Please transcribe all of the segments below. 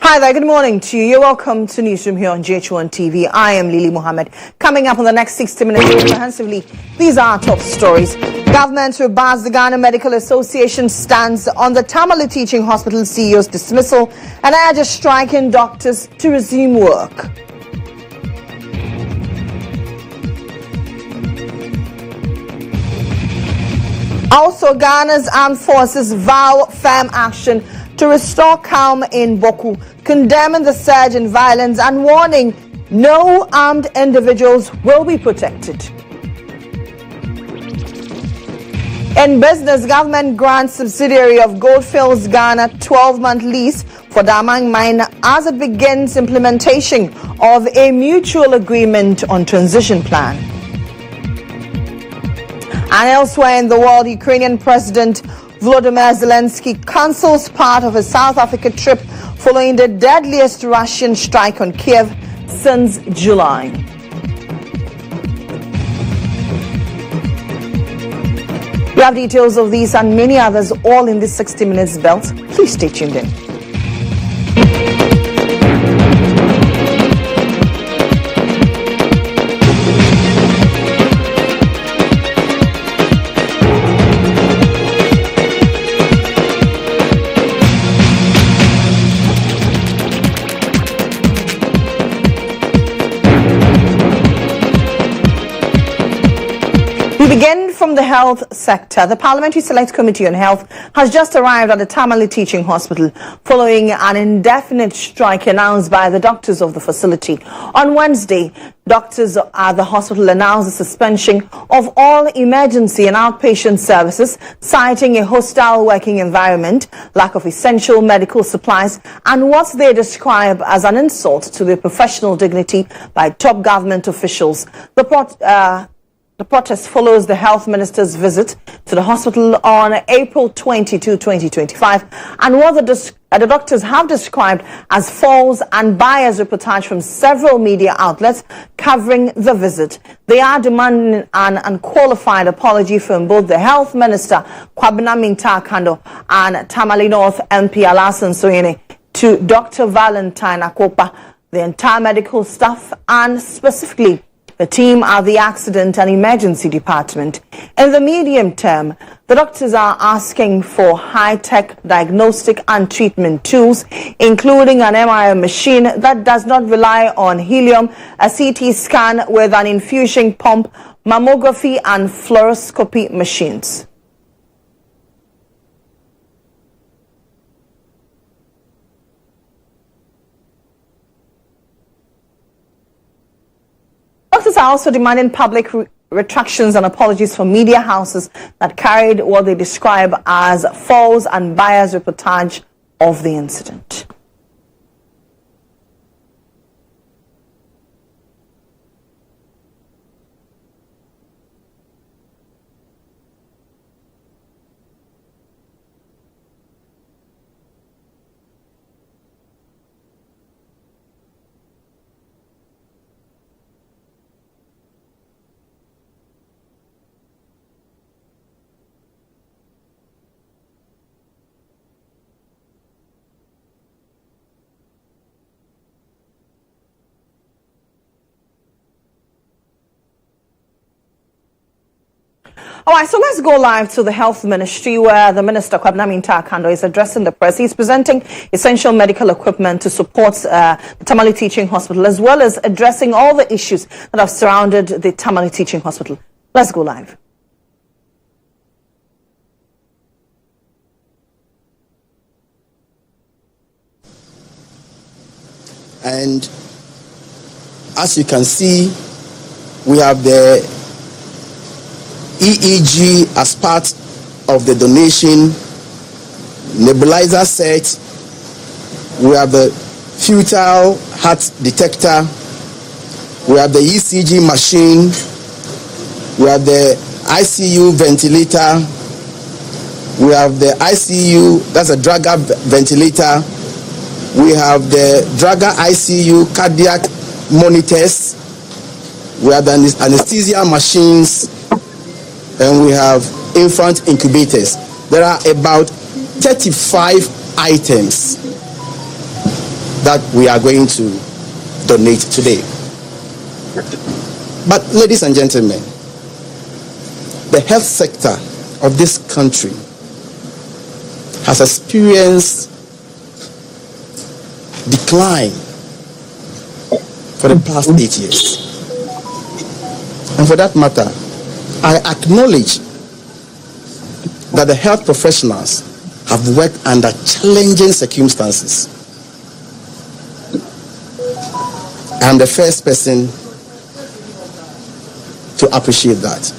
Hi there, good morning to you. You're welcome to Newsroom here on GHOne TV. I am Mohammed. Coming up in the next 60 minutes comprehensively, these are our top stories. Government rebars the Ghana Medical Association stands on the Tamale Teaching Hospital CEO's dismissal and urges striking doctors to resume work. Also, Ghana's armed forces vow firm action to restore calm in Bawku, condemning the surge in violence and warning no armed individuals will be protected. In business, government grants subsidiary of Goldfields Ghana 12-month lease for Damang Mine as it begins implementation of a mutual agreement on transition plan. And elsewhere in the world, Ukrainian President Volodymyr Zelensky cancels part of his South Africa trip following the deadliest Russian strike on Kiev since July. We have details of these and many others all in this 60 minutes belt. Please stay tuned in. We begin from the health sector. The Parliamentary Select Committee on Health has just arrived at the Tamale Teaching Hospital following an indefinite strike announced by the doctors of the facility. On Wednesday, doctors at the hospital announced the suspension of all emergency and outpatient services, citing a hostile working environment, lack of essential medical supplies, and what they describe as an insult to their professional dignity by top government officials. The protest follows the health minister's visit to the hospital on April 22, 2025, and what the doctors have described as false and biased reportage from several media outlets covering the visit. They are demanding an unqualified apology from both the health minister, Kwabena Mintah Kando, and Tamale North MP Alasan Soyene to Dr. Valentine Akopa, the entire medical staff, and specifically the team at the Accident and Emergency Department. In the medium term, the doctors are asking for high-tech diagnostic and treatment tools, including an MRI machine that does not rely on helium, a CT scan with an infusion pump, mammography and fluoroscopy machines. Doctors are also demanding public retractions and apologies from media houses that carried what they describe as false and biased reportage of the incident. All right, so let's go live to the Health Ministry, where the Minister, Kwabena Mintah Kando, is addressing the press. He's presenting essential medical equipment to support the Tamale Teaching Hospital, as well as addressing all the issues that have surrounded the Tamale Teaching Hospital. Let's go live. And as you can see, we have the EEG as part of the donation, nebulizer set, we have the futile heart detector, we have the ECG machine, we have the ICU ventilator, we have the ICU, that's a Draga ventilator, we have the Draga ICU cardiac monitors, we have the anesthesia machines, and we have infant incubators. There are about 35 items that we are going to donate today. But ladies and gentlemen, the health sector of this country has experienced decline for the past 8 years. And for that matter, I acknowledge that the health professionals have worked under challenging circumstances. I'm the first person to appreciate that.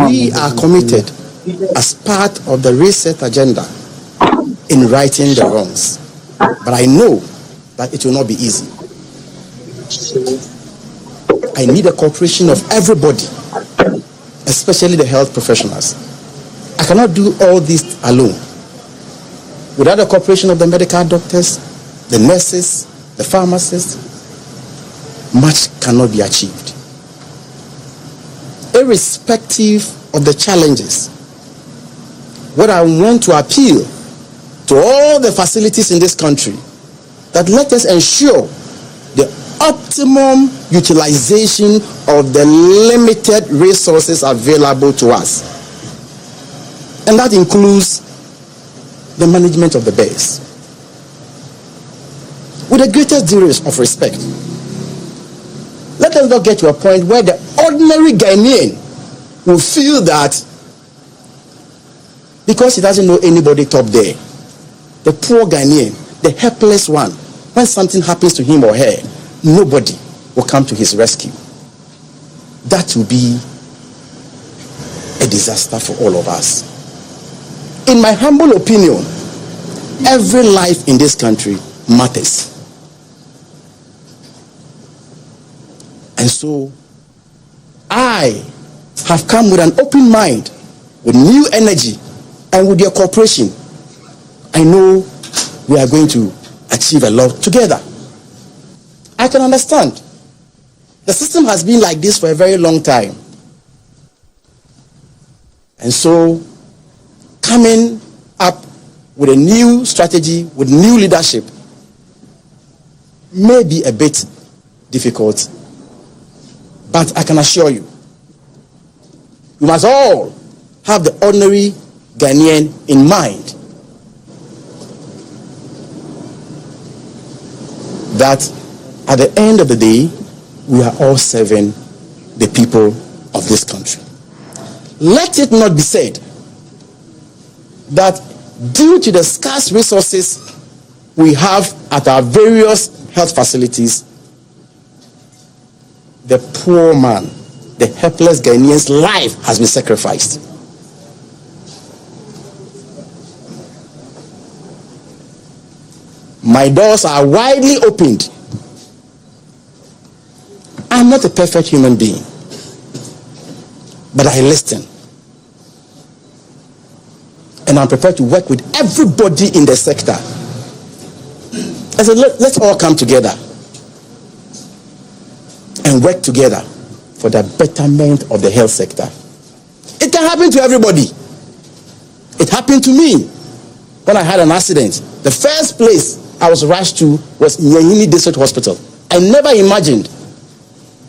We are committed as part of the reset agenda in righting the wrongs. But I know that it will not be easy. I need the cooperation of everybody, especially the health professionals. I cannot do all this alone. Without the cooperation of the medical doctors, the nurses, the pharmacists, much cannot be achieved. Irrespective of the challenges, what I want to appeal to all the facilities in this country, that let us ensure the optimum utilization of the limited resources available to us. And that includes the management of the beds. With the greatest degree of respect, let us not get to a point where the ordinary Ghanaian will feel that because he doesn't know anybody top there, the poor Ghanaian, the helpless one, when something happens to him or her, nobody will come to his rescue. That will be a disaster for all of us. In my humble opinion, every life in this country matters. And so, I have come with an open mind, with new energy, and with your cooperation. I know we are going to achieve a lot together. I can understand. The system has been like this for a very long time. And so, coming up with a new strategy, with new leadership, may be a bit difficult. But I can assure you, we must all have the ordinary Ghanaian in mind. That at the end of the day, we are all serving the people of this country. Let it not be said that due to the scarce resources we have at our various health facilities, the poor man, the helpless Ghanaian's life has been sacrificed. My doors are widely opened. I'm not a perfect human being, but I listen. And I'm prepared to work with everybody in the sector. I said, let's all come together and work together for the betterment of the health sector. It can happen to everybody. It happened to me when I had an accident. The first place I was rushed to was GHOne District Hospital. I never imagined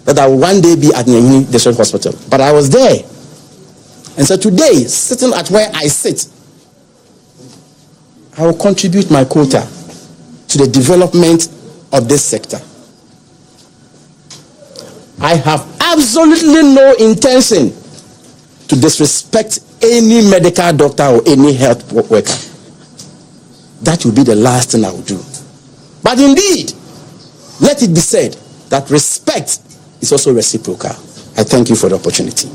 that I would one day be at GHOne District Hospital. But I was there. And so today, sitting at where I sit, I will contribute my quota to the development of this sector. I have absolutely no intention to disrespect any medical doctor or any health worker. That will be the last thing I will do. But indeed, let it be said that respect is also reciprocal. I thank you for the opportunity.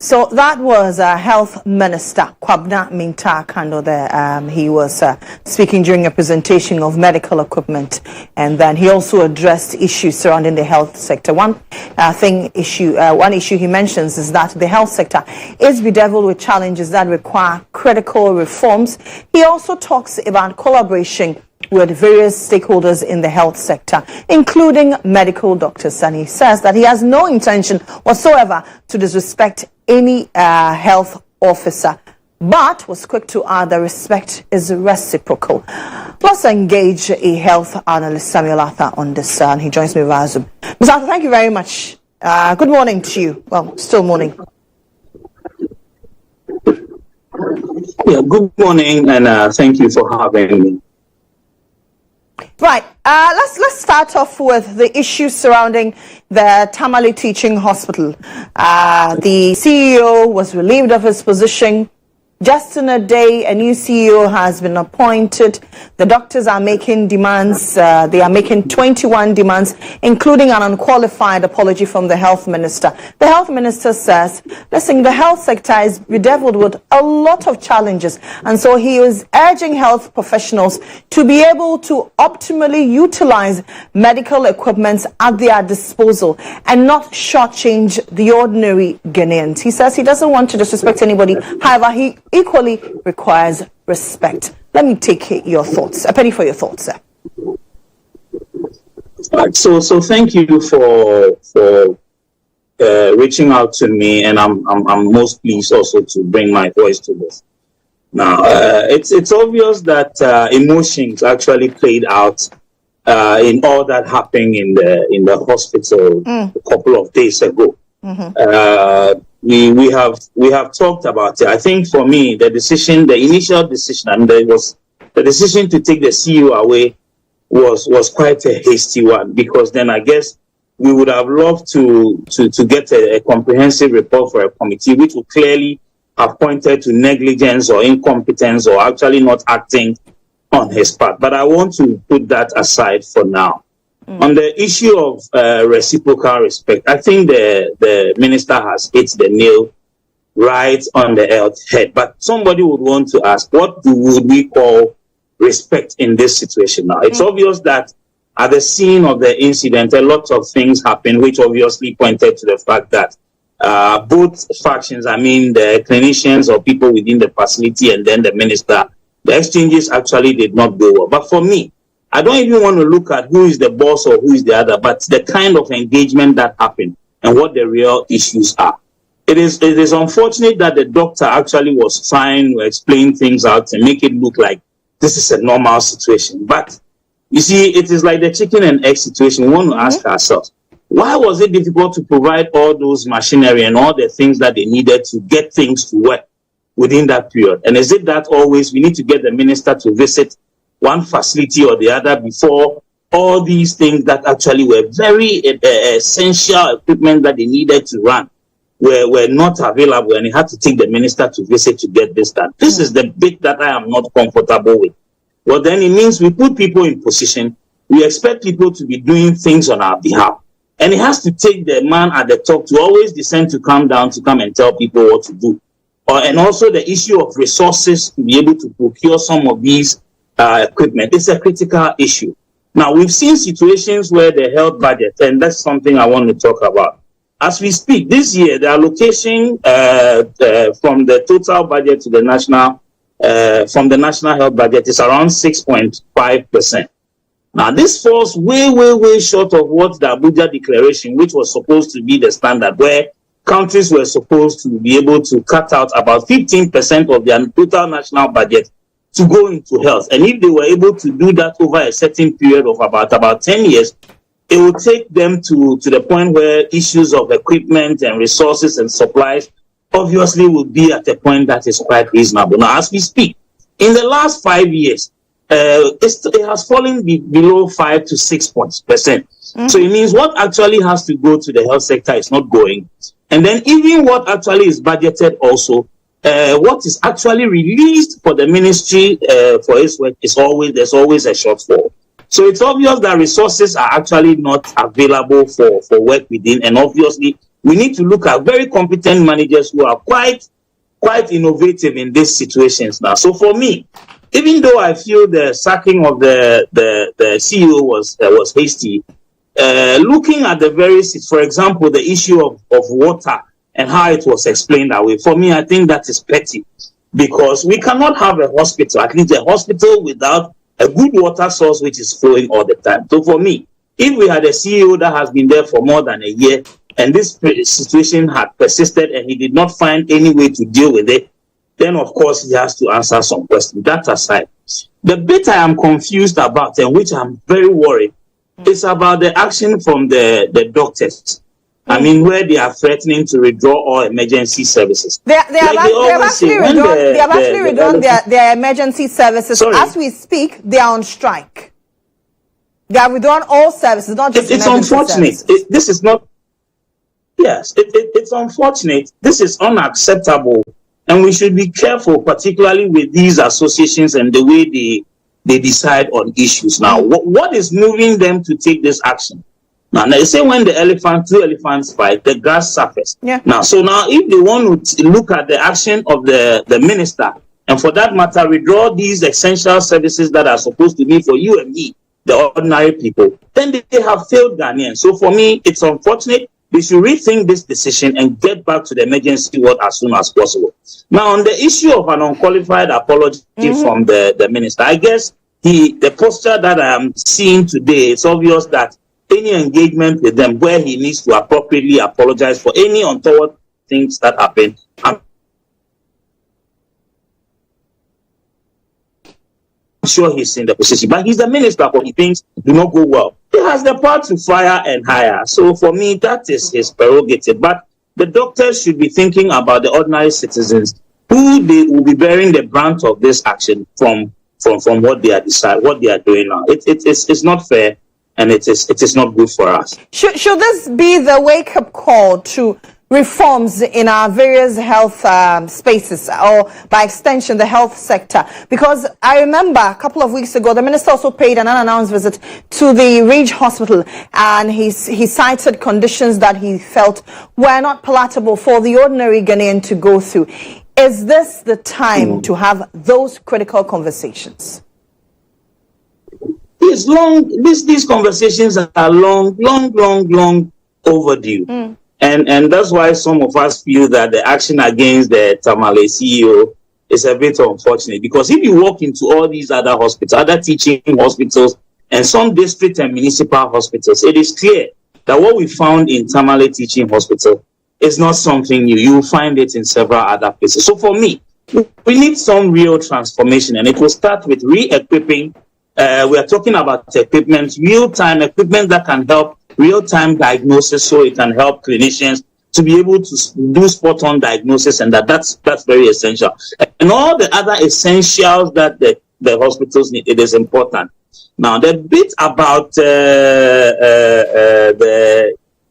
So that was Health Minister Kwabna Minta Kando there. He was speaking during a presentation of medical equipment, and then he also addressed issues surrounding the health sector. One issue he mentions is that the health sector is bedeviled with challenges that require critical reforms. He also talks about collaboration with various stakeholders in the health sector, including medical doctors, and he says that he has no intention whatsoever to disrespect any health officer, but was quick to add that respect is reciprocal. Let's engage a health analyst, Samuel Arthur, on this, and he joins me via Zoom. Mr. Arthur, thank you very much. Good morning to you. Well, still morning. Yeah, good morning, and thank you for having me. Right. Let's start off with the issues surrounding the Tamale Teaching Hospital. The CEO was relieved of his position. Just in a day, a new CEO has been appointed. The doctors are making demands. They are making 21 demands, including an unqualified apology from the health minister. The health minister says, listen, the health sector is bedeviled with a lot of challenges. And so he is urging health professionals to be able to optimally utilize medical equipment at their disposal and not shortchange the ordinary Ghanaians. He says he doesn't want to disrespect anybody. However, he equally requires respect. Let me take your thoughts. A penny for your thoughts, sir. So thank you for reaching out to me, and I'm most pleased also to bring my voice to this. Now, it's obvious that emotions actually played out in all that happened in the hospital a couple of days ago. Mm-hmm. We have talked about it. I think for me, the initial decision, and there was the decision to take the CEO away was quite a hasty one, because then I guess we would have loved to get a comprehensive report for a committee which would clearly have pointed to negligence or incompetence or actually not acting on his part. But I want to put that aside for now. On the issue of reciprocal respect, I think the minister has hit the nail right on the head. But somebody would want to ask, what would we call respect in this situation now? It's obvious that at the scene of the incident, a lot of things happened, which obviously pointed to the fact that both factions, I mean the clinicians or people within the facility and then the minister, the exchanges actually did not go well. But for me, I don't even want to look at who is the boss or who is the other, but the kind of engagement that happened and what the real issues are. It is unfortunate that the doctor actually was trying to explain things out and make it look like this is a normal situation. But you see, it is like the chicken and egg situation. We want to ask ourselves, why was it difficult to provide all those machinery and all the things that they needed to get things to work within that period? And is it that always we need to get the minister to visit one facility or the other before all these things that actually were very essential equipment that they needed to run were not available, and he had to take the minister to visit to get this done? This is the bit that I am not comfortable with. Well, then it means we put people in position. We expect people to be doing things on our behalf. And it has to take the man at the top to always descend to come down to come and tell people what to do. And also the issue of resources to be able to procure some of these equipment. It's a critical issue. Now, we've seen situations where the health budget, and that's something I want to talk about. As we speak, this year, the allocation from the total budget to the national, from the national health budget is around 6.5%. Now, this falls way, way, way short of what the Abuja Declaration, which was supposed to be the standard, where countries were supposed to be able to cut out about 15% of their total national budget to go into health. And if they were able to do that over a certain period of about 10 years, it would take them to the point where issues of equipment and resources and supplies obviously would be at a point that is quite reasonable. Now, as we speak, in the last 5 years, it has fallen below 5 to 6%. So it means what actually has to go to the health sector is not going. And then even what actually is budgeted also, what is actually released for the ministry for its work there's always a shortfall. So it's obvious that resources are actually not available for work within, and obviously we need to look at very competent managers who are quite innovative in these situations now. So for me, even though I feel the sacking of the CEO was hasty, looking at the various, for example, the issue of water and how it was explained that way, for me, I think that is petty, because we cannot have a hospital, at least a hospital, without a good water source which is flowing all the time. So for me, if we had a CEO that has been there for more than a year and this situation had persisted and he did not find any way to deal with it, then of course he has to answer some questions. That aside, the bit I am confused about and which I'm very worried is about the action from the doctors. I mean, where they are threatening to withdraw all emergency services. They have actually withdrawn their emergency services. Sorry. As we speak, they are on strike. They have withdrawn all services, not just it's unfortunate. This is not. Yes, it's unfortunate. This is unacceptable, and we should be careful, particularly with these associations and the way they decide on issues. Now, what is moving them to take this action? Now they say when two elephants fight, the grass suffers. Yeah. Now, if they want to look at the action of the minister, and for that matter, withdraw these essential services that are supposed to be for you and me, the ordinary people, then they have failed Ghanaians. So for me, it's unfortunate. They should rethink this decision and get back to the emergency ward as soon as possible. Now, on the issue of an unqualified apology from the minister, I guess the posture that I am seeing today, it's obvious that any engagement with them where he needs to appropriately apologize for any untoward things that happen, I'm sure he's in the position, but he's the minister, but he things do not go well. He has the power to fire and hire. So for me, that is his prerogative. But the doctors should be thinking about the ordinary citizens who they will be bearing the brunt of this action from what they are doing now. It's not fair, and it is not good for us. Should this be the wake-up call to reforms in our various health spaces, or by extension the health sector? Because I remember a couple of weeks ago the minister also paid an unannounced visit to the Ridge Hospital, and he cited conditions that he felt were not palatable for the ordinary Ghanaian to go through. Is this the time to have those critical conversations? These conversations are long overdue. And that's why some of us feel that the action against the Tamale CEO is a bit unfortunate, because if you walk into all these other hospitals, other teaching hospitals, and some district and municipal hospitals, it is clear that what we found in Tamale Teaching Hospital is not something new. You will find it in several other places. So for me, we need some real transformation, and it will start with re-equipping. We are talking about equipment, real-time equipment that can help real-time diagnosis, so it can help clinicians to be able to do spot-on diagnosis, and that's very essential. And all the other essentials that the hospitals need, it is important. Now, the bit about the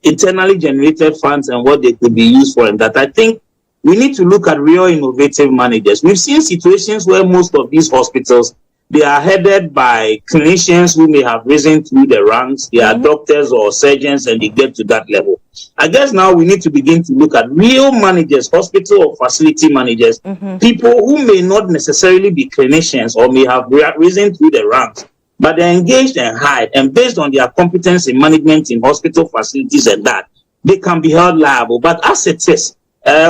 internally generated funds and what they could be used for, and that I think we need to look at real innovative managers. We've seen situations where most of these hospitals, they are headed by clinicians who may have risen through the ranks. They are doctors or surgeons, and they get to that level. I guess now we need to begin to look at real managers, hospital or facility managers, people who may not necessarily be clinicians or may have risen through the ranks, but they're engaged and hired, and based on their competence in management in hospital facilities and that, they can be held liable. But as it is,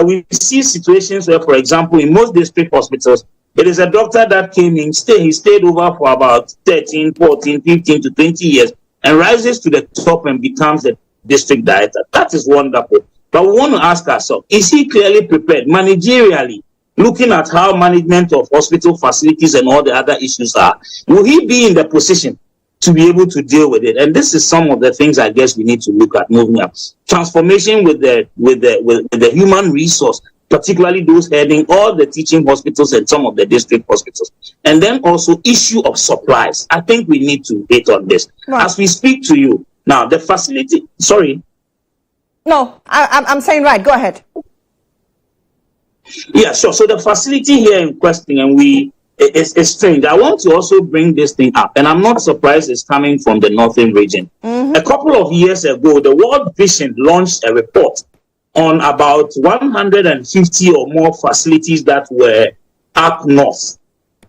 we see situations where, for example, in most district hospitals, it is a doctor that came in, he stayed over for about 13, 14, 15 to 20 years and rises to the top and becomes the district director. That is wonderful. But we want to ask ourselves, is he clearly prepared managerially, looking at how management of hospital facilities and all the other issues are? Will he be in the position to be able to deal with it? And this is some of the things I guess we need to look at moving up. Transformation with the human resource, particularly those heading all the teaching hospitals and some of the district hospitals. And then also issue of supplies. I think we need to hit on this. Right. As we speak to you, now the facility, sorry. No, I'm saying right, go ahead. Yeah, sure. So the facility here in question, and it's strange. I want to also bring this thing up, and I'm not surprised it's coming from the northern region. A couple of years ago, the World Vision launched a report on about 150 or more facilities that were up north.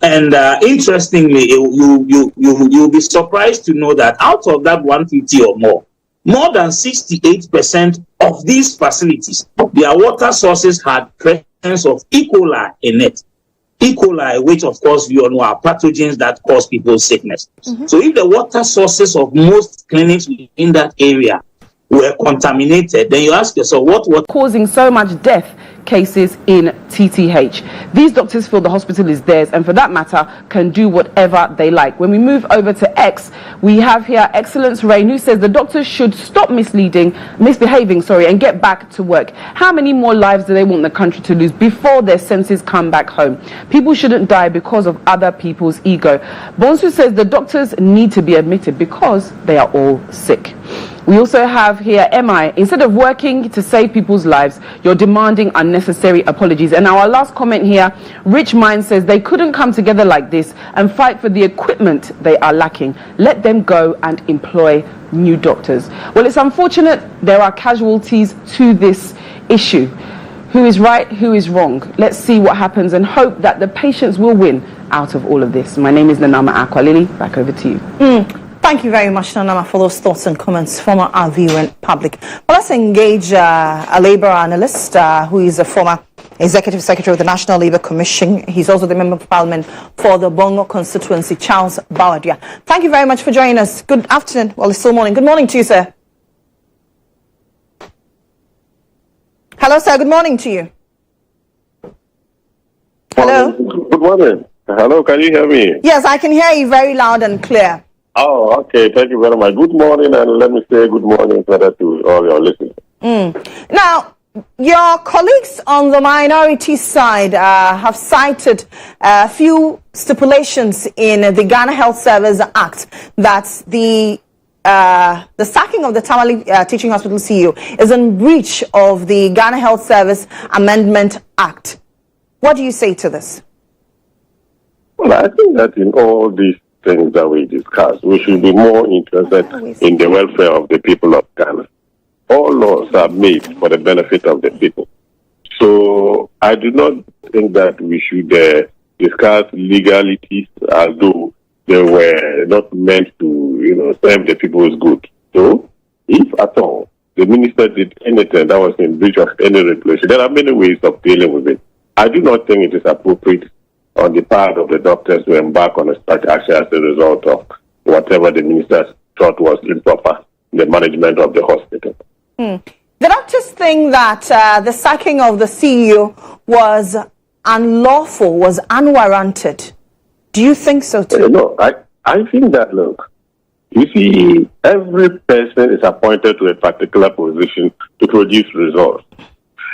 And interestingly, you'll be surprised to know that out of that 150 or more than 68% of these facilities, their water sources had presence of E. coli in it. E. coli, which of course we all know are pathogens that cause people sickness. So if the water sources of most clinics in that area were contaminated, then you ask yourself, what causing so much death cases in TTH. These doctors feel the hospital is theirs and for that matter can do whatever they like. When we move over to X, we have here Excellence Rain, who says the doctors should stop misbehaving, and get back to work. How many more lives do they want the country to lose before their senses come back home? People shouldn't die because of other people's ego. Bonsu says the doctors need to be admitted because they are all sick. We also have here MI. Instead of working to save people's lives, you're demanding unnecessary apologies. And our last comment here, Rich Mind says they couldn't come together like this and fight for the equipment they are lacking. Let them go and employ new doctors. Well, it's unfortunate there are casualties to this issue. Who is right? Who is wrong? Let's see what happens and hope that the patients will win out of all of this. My name is Nanama Aqualili. Back over to you. Thank you very much, Nanama, for those thoughts and comments from our viewing public. Well, let's engage a labor analyst who is a former Executive Secretary of the National Labour Commission. He's also the Member of Parliament for the Bongo constituency, Charles Bawadia. Thank you very much for joining us. Good afternoon. Well, it's still morning. Good morning to you, sir. Hello, sir. Good morning to you. Hello. Good morning. Hello, can you hear me? Yes, I can hear you very loud and clear. Oh, okay. Thank you very much. Good morning, and let me say good morning further to all your listeners. Now, your colleagues on the minority side have cited a few stipulations in the Ghana Health Service Act that the sacking of the Tamale Teaching Hospital CEO is in breach of the Ghana Health Service Amendment Act. What do you say to this? Well, I think that in all these things that we discuss, we should be more interested in the welfare of the people of Ghana. All laws are made for the benefit of the people. So I do not think that we should discuss legalities as though they were not meant to, serve the people's good. So if at all the minister did anything that was in breach of any regulation, there are many ways of dealing with it. I do not think it is appropriate on the part of the doctors to embark on a strike action as a result of whatever the minister thought was improper in the management of the hospital. The doctors think that the sacking of the CEO was unlawful, was unwarranted. Do you think so too? No, I think that, look, you see, every person is appointed to a particular position to produce results.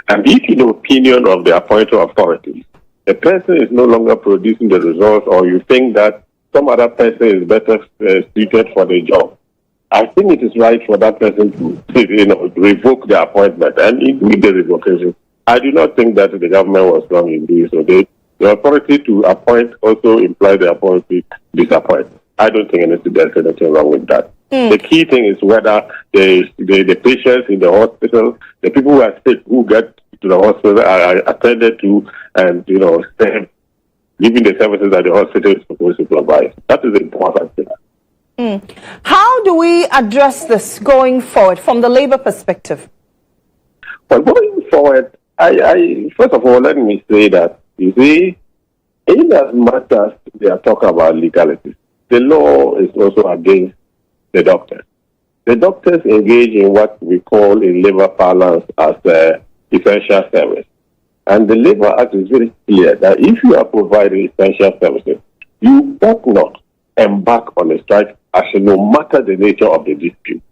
And if in the opinion of the appointed authorities, a person is no longer producing the results, or you think that some other person is better suited for the job, I think it is right for that person to revoke the appointment and with the revocation. I do not think that the government was wrong in doing so. The authority to appoint also implies the authority to disappoint. I don't think there's anything wrong with that. The key thing is whether the patients in the hospital, the people who are sick, who get to the hospital are attended to and, giving the services that the hospital is supposed to provide. That is the important thing. How do we address this going forward from the labor perspective? Well, going forward, I first of all, let me say that, you see, in as much as they are talking about legalities, the law is also against the doctors. The doctors engage in what we call in labor parlance as essential service. And the Labor Act is very clear that if you are providing essential services, you ought not embark on a strike action no matter the nature of the dispute.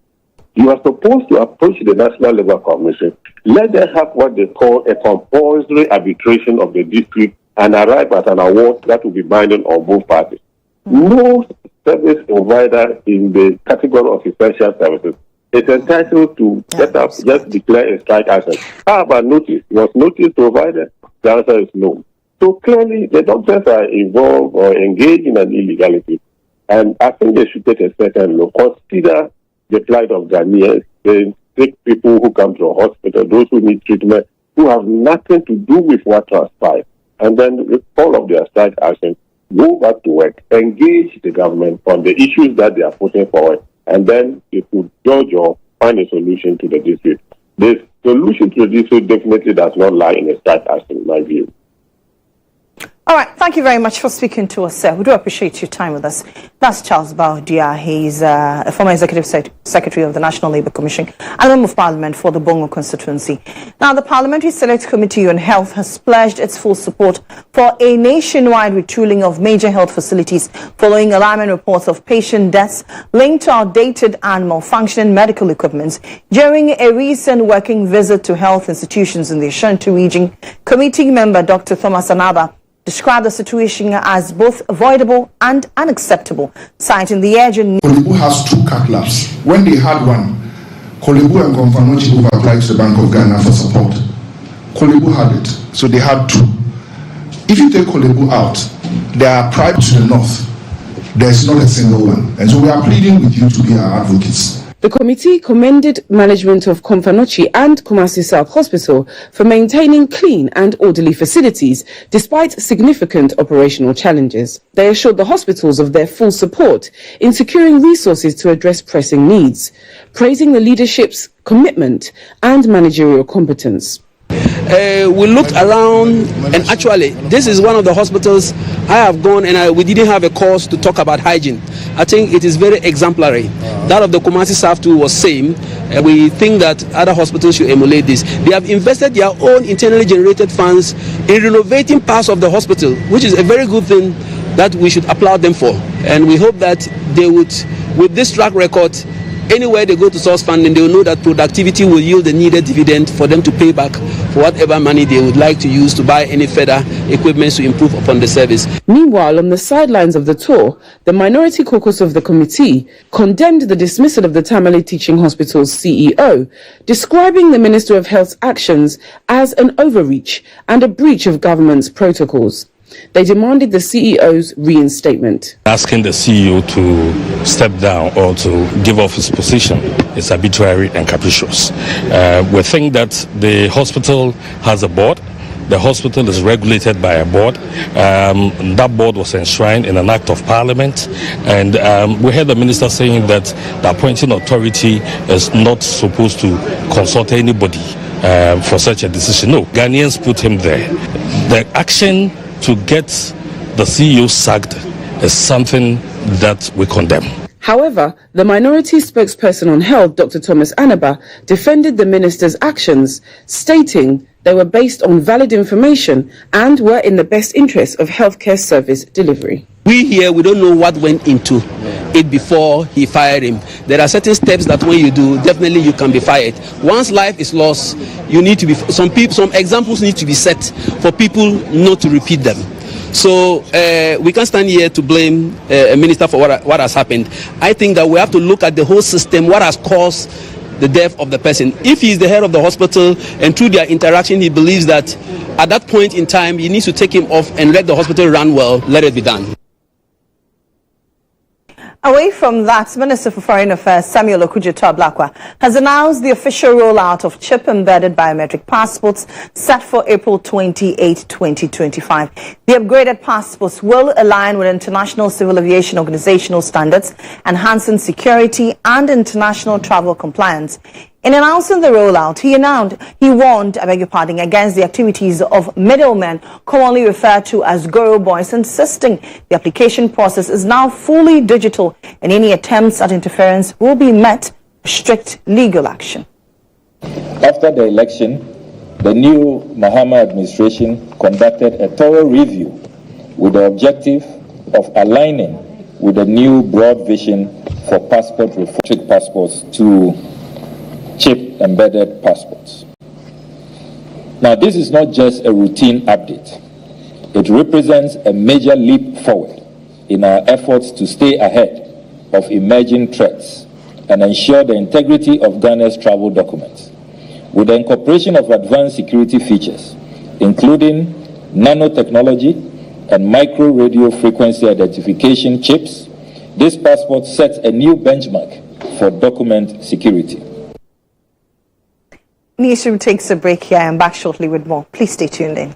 You are supposed to approach the National Labour Commission, let them have what they call a compulsory arbitration of the dispute and arrive at an award that will be binding on both parties. No service provider in the category of essential services is entitled to just declare a strike action. How about notice? Was notice provided? The answer is no. So clearly, the doctors are involved or engaged in an illegality. And I think they should take a second look, consider the plight of Ghanaians, the sick people who come to a hospital, those who need treatment, who have nothing to do with what transpired. And then with all of their strike action, go back to work, engage the government on the issues that they are putting forward, and then they could judge or find a solution to the dispute. The solution to the dispute definitely does not lie in a strike action, in my view. All right, thank you very much for speaking to us, sir. We do appreciate your time with us. That's Charles Bawku. He's a former Executive Secretary of the National Labour Commission and Member of Parliament for the Bawku constituency. Now, the Parliamentary Select Committee on Health has pledged its full support for a nationwide retooling of major health facilities following alarming reports of patient deaths linked to outdated and malfunctioning medical equipment. During a recent working visit to health institutions in the Ashanti region, committee member Dr. Thomas Anaba described the situation as both avoidable and unacceptable, citing the urgent need. Kolebu has 2 cath labs. When they had one, Kolebu and Confanochi both applied to the Bank of Ghana for support. Kolebu had it, so they had 2. If you take Kolebu out, there are private to the north. There is not a single one. And so we are pleading with you to be our advocates. The committee commended management of Confanochi and Kumasi South Hospital for maintaining clean and orderly facilities despite significant operational challenges. They assured the hospitals of their full support in securing resources to address pressing needs, praising the leadership's commitment and managerial competence. We looked around, and actually this is one of the hospitals I have gone, and we didn't have a course to talk about hygiene. I think it is very exemplary. That of the Kumasi South too was same. We think that other hospitals should emulate this. They have invested their own internally generated funds in renovating parts of the hospital, which is a very good thing that we should applaud them for. And we hope that they would, with this track record, anywhere they go to source funding, they will know that productivity will yield the needed dividend for them to pay back for whatever money they would like to use to buy any further equipment to improve upon the service. Meanwhile, on the sidelines of the tour, the minority caucus of the committee condemned the dismissal of the Tamale Teaching Hospital's CEO, describing the Minister of Health's actions as an overreach and a breach of government's protocols. They demanded the CEO's reinstatement. Asking the CEO to step down or to give off his position is arbitrary and capricious. We think that the hospital has a board. The hospital is regulated by a board. That board was enshrined in an act of parliament. And we heard the minister saying that the appointing authority is not supposed to consult anybody for such a decision. No, Ghanaians put him there. The action to get the CEO sacked is something that we condemn. However, the minority spokesperson on health, Dr. Thomas Anaba, defended the minister's actions, stating they were based on valid information and were in the best interest of healthcare service delivery. We here, we don't know what went into it before he fired him. There are certain steps that when you do, definitely you can be fired. Once life is lost, you need to be, some examples need to be set for people not to repeat them. So we can't stand here to blame a minister for what has happened. I think that we have to look at the whole system, what has caused the death of the person. If he is the head of the hospital and through their interaction he believes that at that point in time he needs to take him off and let the hospital run well, let it be done. Away from that, Minister for Foreign Affairs Samuel Okudzeto-Ablakwa has announced the official rollout of chip-embedded biometric passports set for April 28, 2025. The upgraded passports will align with international civil aviation organizational standards, enhancing security and international travel compliance. In announcing the rollout, he warned, against the activities of middlemen, commonly referred to as Goro boys, insisting the application process is now fully digital and any attempts at interference will be met with strict legal action. After the election, the new Mohammed administration conducted a thorough review with the objective of aligning with the new broad vision for passport reform passports to chip-embedded passports. Now, this is not just a routine update. It represents a major leap forward in our efforts to stay ahead of emerging threats and ensure the integrity of Ghana's travel documents. With the incorporation of advanced security features, including nanotechnology and micro-radio frequency identification chips, this passport sets a new benchmark for document security. Newsroom takes a break here. I'm back shortly with more. Please stay tuned in.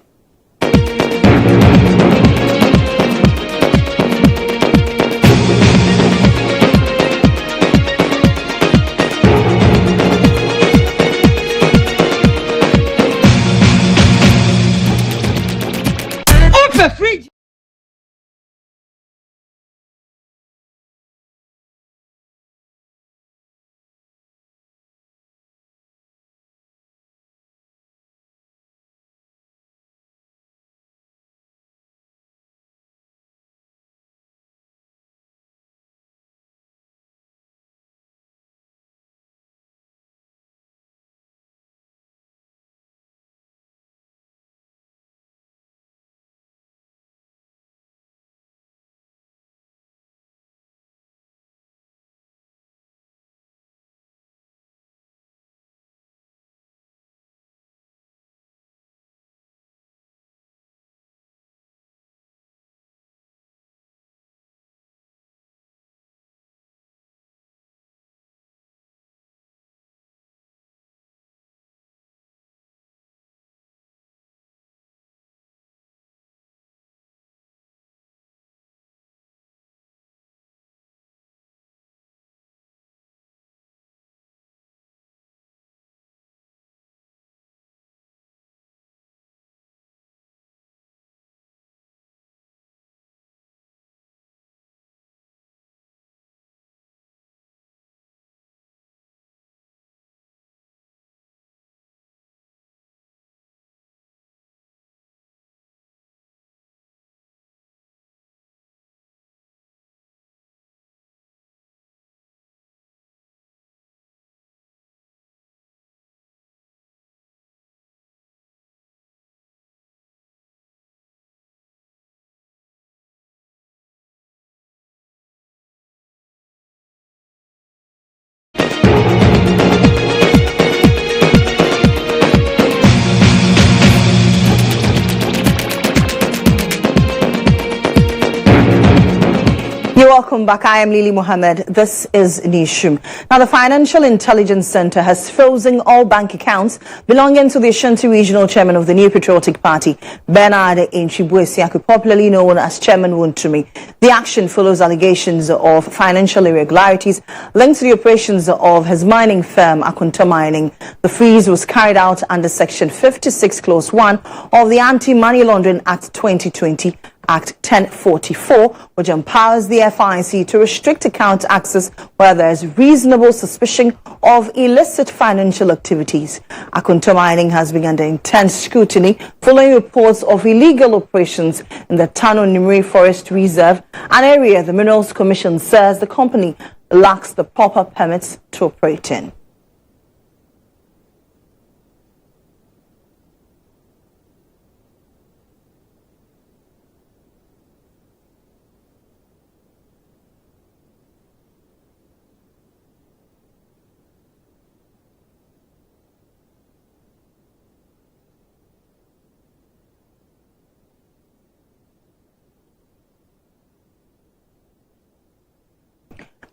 You're welcome back. I am Mohammed. This is Newsroom. Now, the Financial Intelligence Center has frozen all bank accounts belonging to the Ashanti Regional Chairman of the New Patriotic Party, Bernard Enchibuesiaku, popularly known as Chairman Wontumi. The action follows allegations of financial irregularities linked to the operations of his mining firm, Akunta Mining. The freeze was carried out under Section 56, Clause 1 of the Anti-Money Laundering Act 2020. Act 1044, which empowers the FIC to restrict account access where there is reasonable suspicion of illicit financial activities. Akunta Mining has been under intense scrutiny following reports of illegal operations in the Tano Nimri Forest Reserve, an area the Minerals Commission says the company lacks the proper permits to operate in.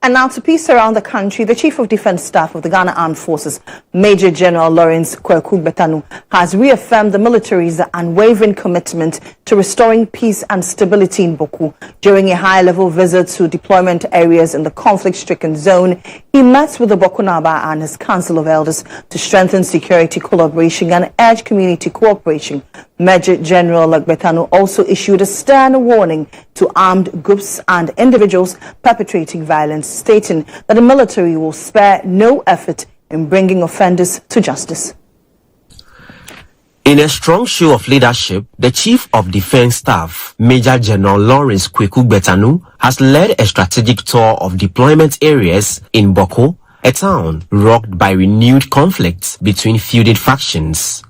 And now to peace around the country, the Chief of Defence Staff of the Ghana Armed Forces, Major General Lawrence Kwaku Betanu, has reaffirmed the military's unwavering commitment to restoring peace and stability in Bawku. During a high-level visit to deployment areas in the conflict-stricken zone, he met with the Bawku Naba and his Council of Elders to strengthen security collaboration and urge community cooperation. Major General Betanu also issued a stern warning to armed groups and individuals perpetrating violence, stating that the military will spare no effort in bringing offenders to justice. In a strong show of leadership, the Chief of Defence Staff, Major General Lawrence Kwaku Betanu, has led a strategic tour of deployment areas in Bawku, a town rocked by renewed conflicts between feuding factions.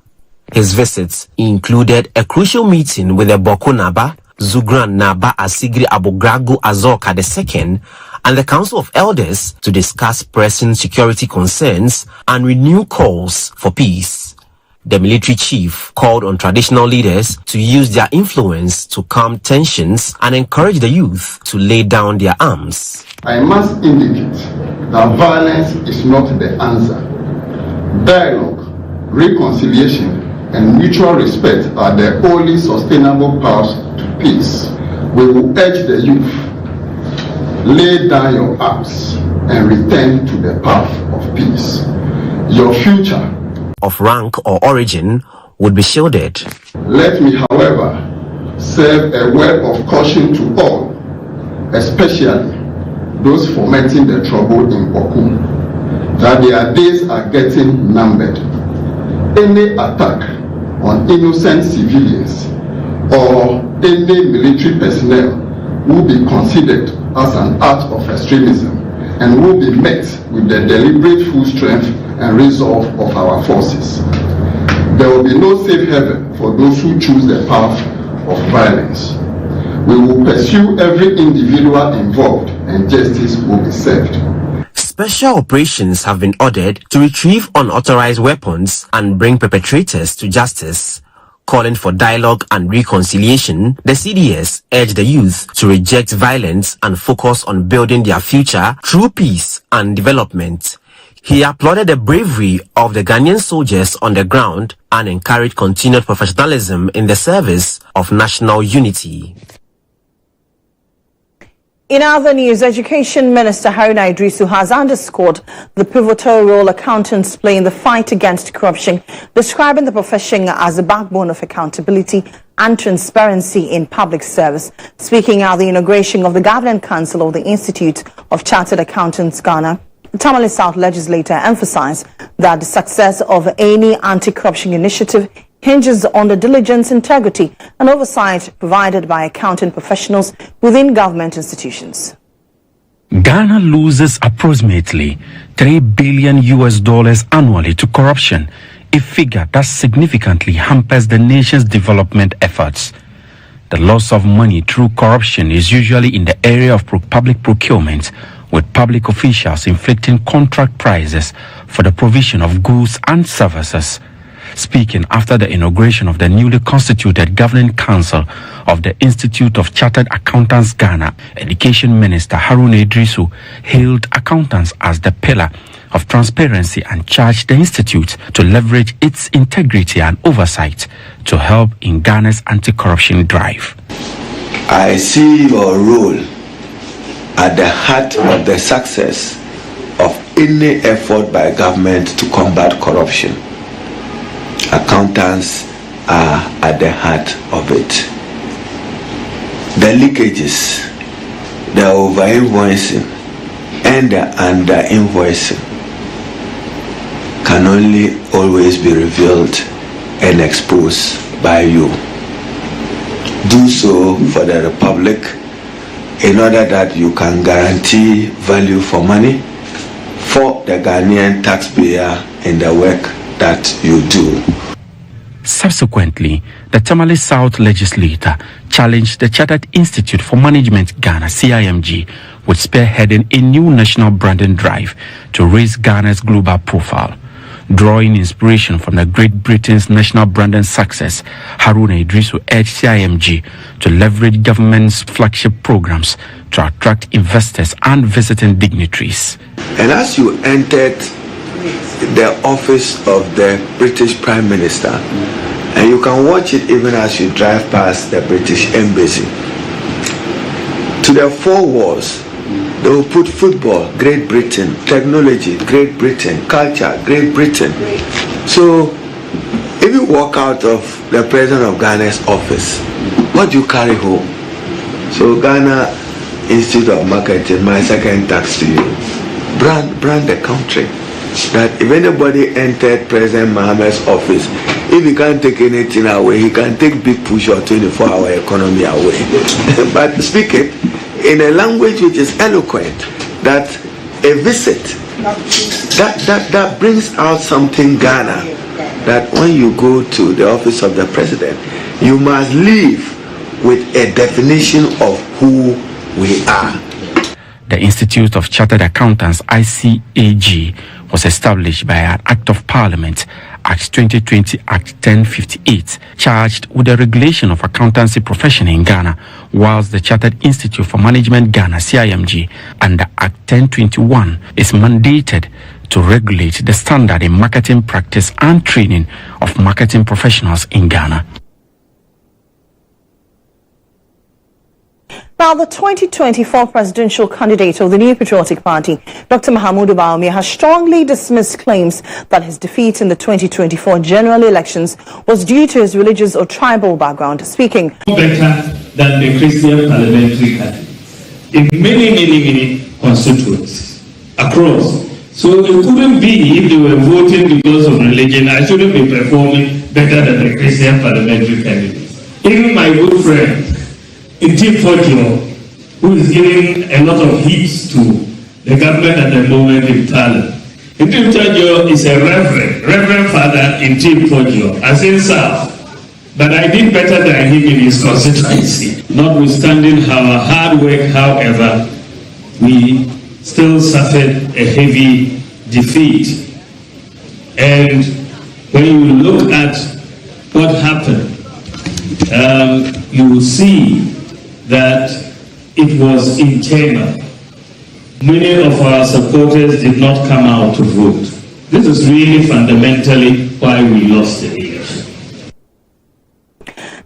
His visits included a crucial meeting with the Bawku Naba, Zugran Naba Asigri Abogrago Azoka II, and the Council of Elders to discuss pressing security concerns and renew calls for peace. The military chief called on traditional leaders to use their influence to calm tensions and encourage the youth to lay down their arms. I must indicate that violence is not the answer. Dialogue reconciliation, and mutual respect are the only sustainable paths to peace. We will urge the youth, lay down your arms and return to the path of peace. Your future of rank or origin would be shielded. Let me, however, serve a word of caution to all, especially those fomenting the trouble in Bawku, that their days are getting numbered. Any attack on innocent civilians or any military personnel will be considered as an act of extremism and will be met with the deliberate full strength and resolve of our forces. There will be no safe haven for those who choose the path of violence. We will pursue every individual involved and justice will be served. Special operations have been ordered to retrieve unauthorized weapons and bring perpetrators to justice. Calling for dialogue and reconciliation, the CDS urged the youth to reject violence and focus on building their future through peace and development. He applauded the bravery of the Ghanaian soldiers on the ground and encouraged continued professionalism in the service of national unity. In other news, Education Minister Haruna Idrisu has underscored the pivotal role accountants play in the fight against corruption, describing the profession as the backbone of accountability and transparency in public service. Speaking at the inauguration of the Governing Council of the Institute of Chartered Accountants Ghana, the Tamale South legislator emphasized that the success of any anti-corruption initiative hinges on the diligence, integrity and oversight provided by accounting professionals within government institutions. Ghana loses approximately $3 billion annually to corruption, a figure that significantly hampers the nation's development efforts. The loss of money through corruption is usually in the area of public procurement, with public officials inflicting contract prices for the provision of goods and services. Speaking after the inauguration of the newly constituted Governing Council of the Institute of Chartered Accountants Ghana, Education Minister Haruna Idrisu hailed accountants as the pillar of transparency and charged the institute to leverage its integrity and oversight to help in Ghana's anti-corruption drive. I see your role at the heart of the success of any effort by government to combat corruption. Accountants are at the heart of it. The leakages, the over-invoicing, and the under-invoicing can only always be revealed and exposed by you. Do so for the Republic in order that you can guarantee value for money for the Ghanaian taxpayer in the work that you do. Subsequently, the Tamale South legislator challenged the Chartered Institute for Management Ghana, CIMG, with spearheading a new national branding drive to raise Ghana's global profile. Drawing inspiration from the Great Britain's national branding success, Haruna Idrisu urged CIMG to leverage government's flagship programs to attract investors and visiting dignitaries. And as you entered the office of the British Prime Minister, and you can watch it even as you drive past the British Embassy, to the four walls they will put football, Great Britain, technology, Great Britain, culture, Great Britain. So if you walk out of the President of Ghana's office, what do you carry home? So Ghana Institute of Marketing, my second tax to you, brand the country. That if anybody entered President Mohammed's office, if he can't take anything away, he can take big push or 24-hour economy away. But speak it in a language which is eloquent, that a visit that brings out something Ghana, that when you go to the office of the president, you must leave with a definition of who we are. The Institute of Chartered Accountants, ICAG, was established by an Act of Parliament, Act 2020, Act 1058, charged with the regulation of accountancy profession in Ghana, whilst the Chartered Institute for Management Ghana, CIMG, under Act 1021, is mandated to regulate the standard in marketing practice and training of marketing professionals in Ghana. Now, the 2024 presidential candidate of the New Patriotic Party, Dr. Mohammed has strongly dismissed claims that his defeat in the 2024 general elections was due to his religious or tribal background. Speaking. Better than the Christian parliamentary candidate in many constituencies across. So it couldn't be if they were voting because of religion, I shouldn't be performing better than the Christian parliamentary candidate. Even my good friend, in Team Fogio, who is giving a lot of heat to the government at the moment in Thailand. In Team Fogio is a reverend father in Team Fogio, as in South. But I did better than him in his constituency. Notwithstanding our hard work, however, we still suffered a heavy defeat. And when you look at what happened, you will see that it was internal. Many of our supporters did not come out to vote. This is really fundamentally why we lost the election.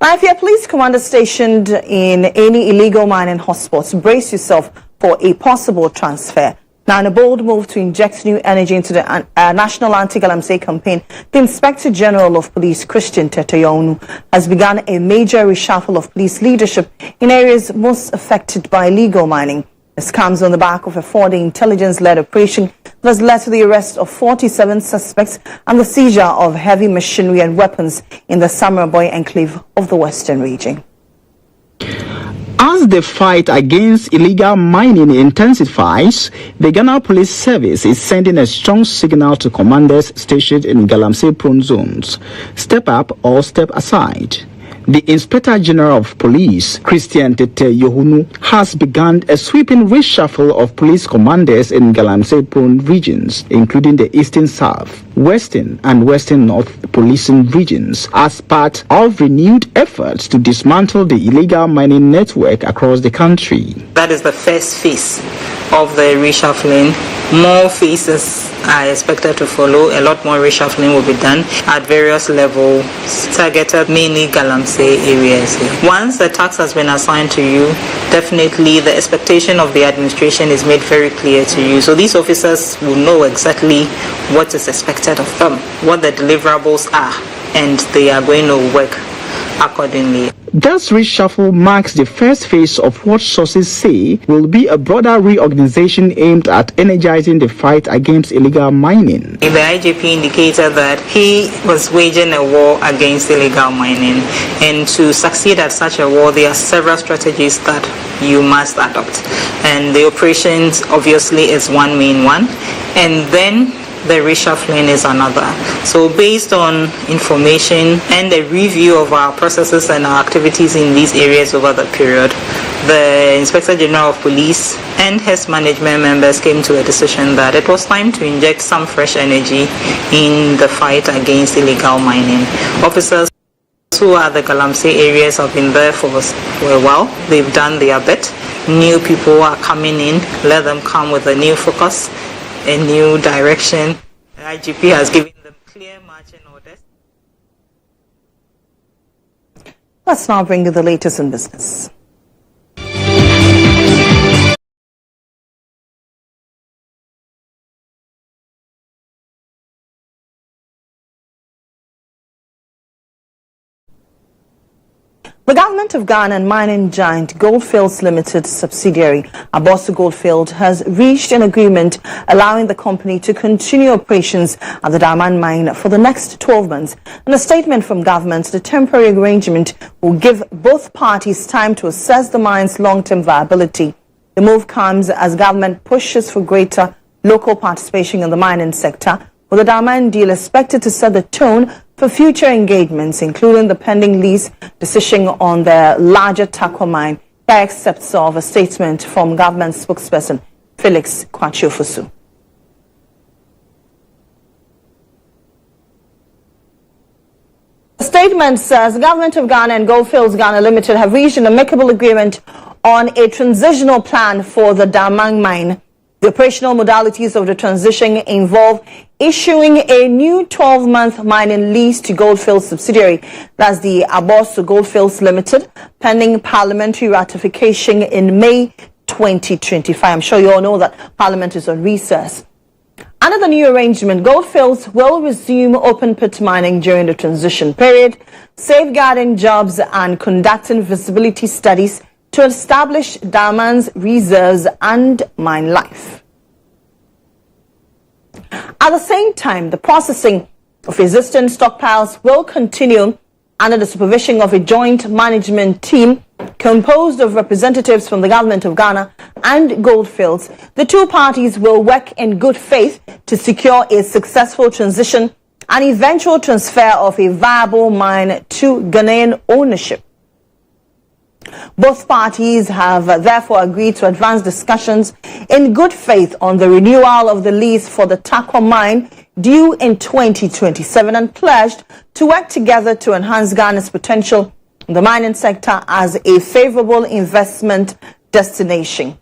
Now, if you're a police commander stationed in any illegal mining hotspots, brace yourself for a possible transfer. Now, in a bold move to inject new energy into the National Anti-Galamsey campaign, the Inspector General of Police, Christian GHOne, has begun a major reshuffle of police leadership in areas most affected by illegal mining. This comes on the back of a 4-day intelligence-led operation that has led to the arrest of 47 suspects and the seizure of heavy machinery and weapons in the Samaraboy enclave of the Western region. As the fight against illegal mining intensifies, the Ghana Police Service is sending a strong signal to commanders stationed in Galamsey-prone zones. Step up or step aside. The Inspector General of Police, Christian GHOne, has begun a sweeping reshuffle of police commanders in Galamsey-prone regions, including the Eastern South, Western and Western North policing regions, as part of renewed efforts to dismantle the illegal mining network across the country. That is the first phase of the reshuffling. More phases are expected to follow. A lot more reshuffling will be done at various levels, targeted mainly Galamsey areas. Once the task has been assigned to you, definitely the expectation of the administration is made very clear to you. So these officers will know exactly what is expected of them, what the deliverables are, and they are going to work accordingly. This reshuffle marks the first phase of what sources say will be a broader reorganization aimed at energizing the fight against illegal mining. The IGP indicated that he was waging a war against illegal mining, and to succeed at such a war, there are several strategies that you must adopt. And the operations obviously is one main one, and then the reshuffling is another. So based on information and a review of our processes and our activities in these areas over the period, the Inspector General of Police and his management members came to a decision that it was time to inject some fresh energy in the fight against illegal mining. Officers who are the Galamsey areas have been there for a while. They've done their bit. New people are coming in. Let them come with a new focus, a new direction. The IGP has given them clear marching orders. Let's now bring you the latest in business. The government of Ghana and mining giant Goldfields Limited subsidiary, Bawku Goldfield, has reached an agreement allowing the company to continue operations at the diamond mine for the next 12 months. In a statement from government, the temporary arrangement will give both parties time to assess the mine's long-term viability. The move comes as government pushes for greater local participation in the mining sector, with the diamond deal expected to set the tone for future engagements, including the pending lease decision on the larger Takwa mine. Here accepts of a statement from government spokesperson Felix Kwachiofosu. The statement says the government of Ghana and Goldfields Ghana Limited have reached an amicable agreement on a transitional plan for the Damang mine The operational modalities of the transition involve issuing a new 12-month mining lease to Goldfields subsidiary, that's the Abosu Goldfields Limited, pending parliamentary ratification in May 2025. I'm sure you all know that Parliament is on recess. Under the new arrangement, Goldfields will resume open-pit mining during the transition period, safeguarding jobs and conducting visibility studies to establish diamonds, reserves and mine life. At the same time, the processing of existing stockpiles will continue under the supervision of a joint management team composed of representatives from the government of Ghana and Goldfields. The two parties will work in good faith to secure a successful transition and eventual transfer of a viable mine to Ghanaian ownership. Both parties have therefore agreed to advance discussions in good faith on the renewal of the lease for the Takwa mine due in 2027 and pledged to work together to enhance Ghana's potential in the mining sector as a favorable investment destination.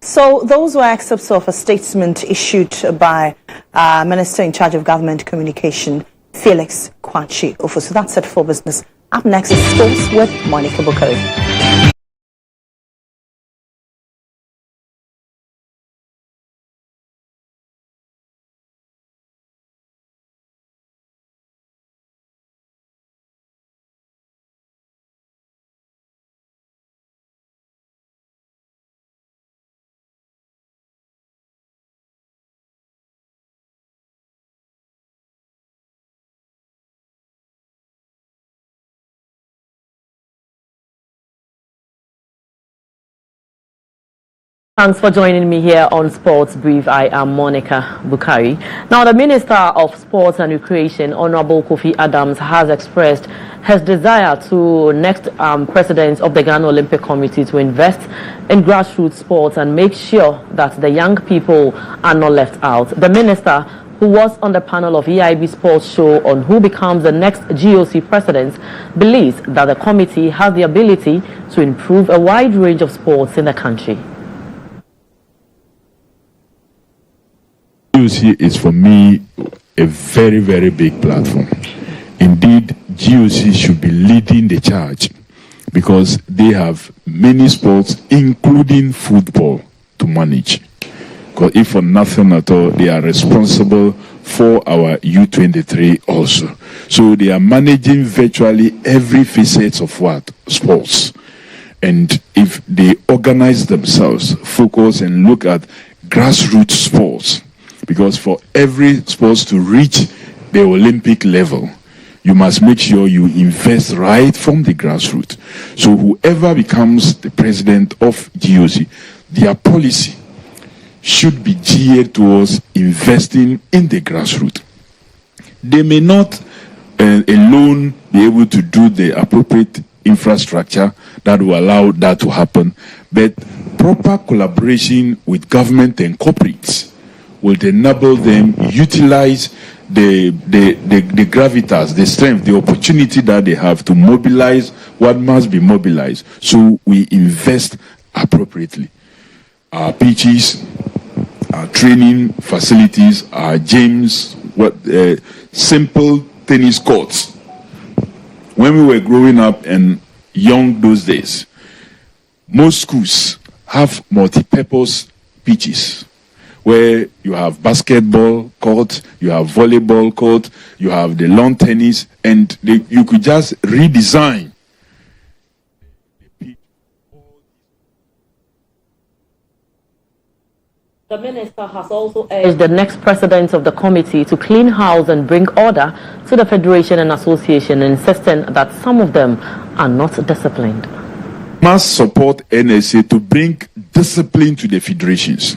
So those were excerpts of a statement issued by Minister in charge of Government Communication, Felix Kwachi Ofu. So that's it for business. Up next is sports with Monica Bukari. Thanks for joining me here on Sports Brief. I am Monica Bukari. Now, the Minister of Sports and Recreation, Honorable Kofi Adams, has expressed his desire to next president of the Ghana Olympic Committee to invest in grassroots sports and make sure that the young people are not left out. The minister, who was on the panel of EIB Sports Show on who becomes the next GOC president, believes that the committee has the ability to improve a wide range of sports in the country. GOC is for me a very, very big platform. Indeed, GOC should be leading the charge because they have many sports, including football, to manage. Because if for nothing at all, they are responsible for our U23 also. So they are managing virtually every facet of what? Sports. And if they organize themselves, focus and look at grassroots sports, because for every sports to reach the Olympic level, you must make sure you invest right from the grassroots. So whoever becomes the president of GOC, their policy should be geared towards investing in the grassroots. They may not alone be able to do the appropriate infrastructure that will allow that to happen, but proper collaboration with government and corporates will enable them utilize the gravitas, the strength, the opportunity that they have to mobilize what must be mobilized. So we invest appropriately. Our pitches, our training facilities, our gyms, simple tennis courts. When we were growing up and young those days, most schools have multi-purpose pitches, where you have basketball court, you have volleyball court, you have the lawn tennis, and you could just redesign. The minister has also urged the next president of the committee to clean house and bring order to the federation and association, insisting that some of them are not disciplined. Must support NSA to bring discipline to the federations.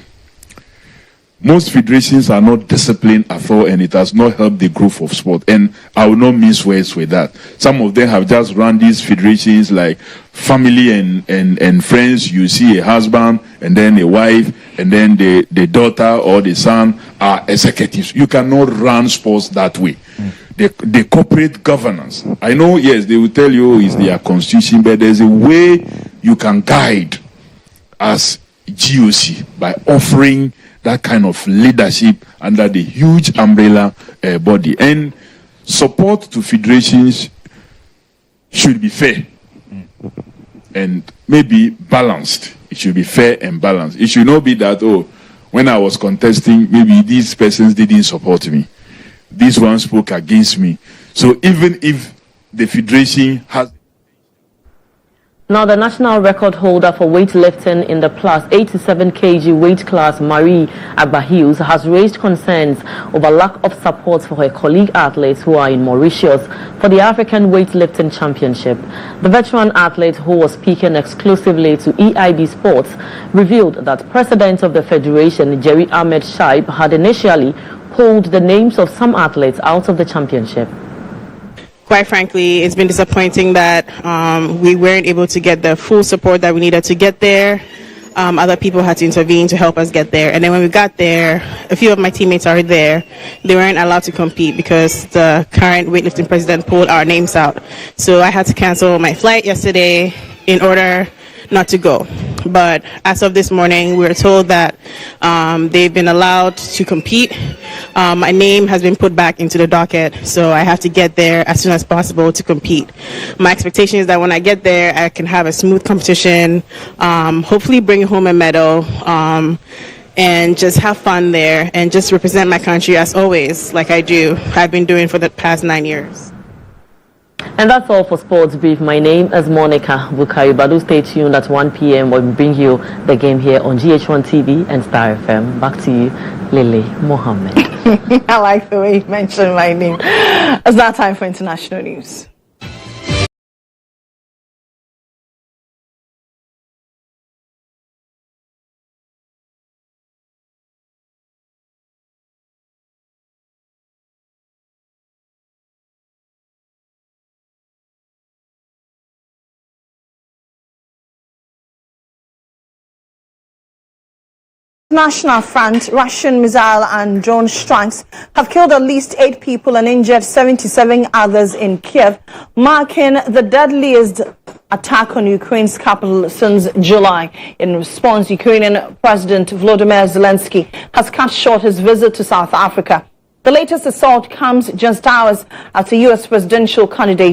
Most federations are not disciplined at all, and it has not helped the growth of sport. And I will not mince words with that. Some of them have just run these federations like family and friends. You see a husband and then a wife and then the daughter or the son are executives. You cannot run sports that way. the corporate governance. I know, yes, they will tell you it's their constitution, but there's a way you can guide as GHOne by offering that kind of leadership under the huge umbrella body. And support to federations should be fair and maybe balanced. It should be fair and balanced. It should not be that, oh, when I was contesting, maybe these persons didn't support me. This one spoke against me. So even if the federation has... Now, the national record holder for weightlifting in the plus 87 kg weight class, Marie Agba-Hughes, has raised concerns over lack of support for her colleague athletes who are in Mauritius for the African Weightlifting Championship. The veteran athlete, who was speaking exclusively to EIB Sports, revealed that President of the Federation, Jerry Ahmed Shaib, had initially pulled the names of some athletes out of the championship. Quite frankly, it's been disappointing that we weren't able to get the full support that we needed to get there. Other people had to intervene to help us get there. And then when we got there, a few of my teammates are there. They weren't allowed to compete because the current weightlifting president pulled our names out. So I had to cancel my flight yesterday in order not to go. But as of this morning, we were told that they've been allowed to compete. My name has been put back into the docket, so I have to get there as soon as possible to compete. My expectation is that when I get there, I can have a smooth competition, hopefully bring home a medal, and just have fun there and just represent my country as always, like I've been doing for the past 9 years. And that's all for Sports Brief. My name is Monica Bukai. But do stay tuned at 1 p.m. when we bring you the game here on GHOne TV and Star FM. Back to you, Lily Mohammed. I like the way you mentioned my name. It's now time for international news. National front, Russian missile and drone strikes have killed at least 8 people and injured 77 others in Kiev, marking the deadliest attack on Ukraine's capital since July. In response, Ukrainian President Volodymyr Zelensky has cut short his visit to South Africa. The latest assault comes just hours after U.S. presidential candidate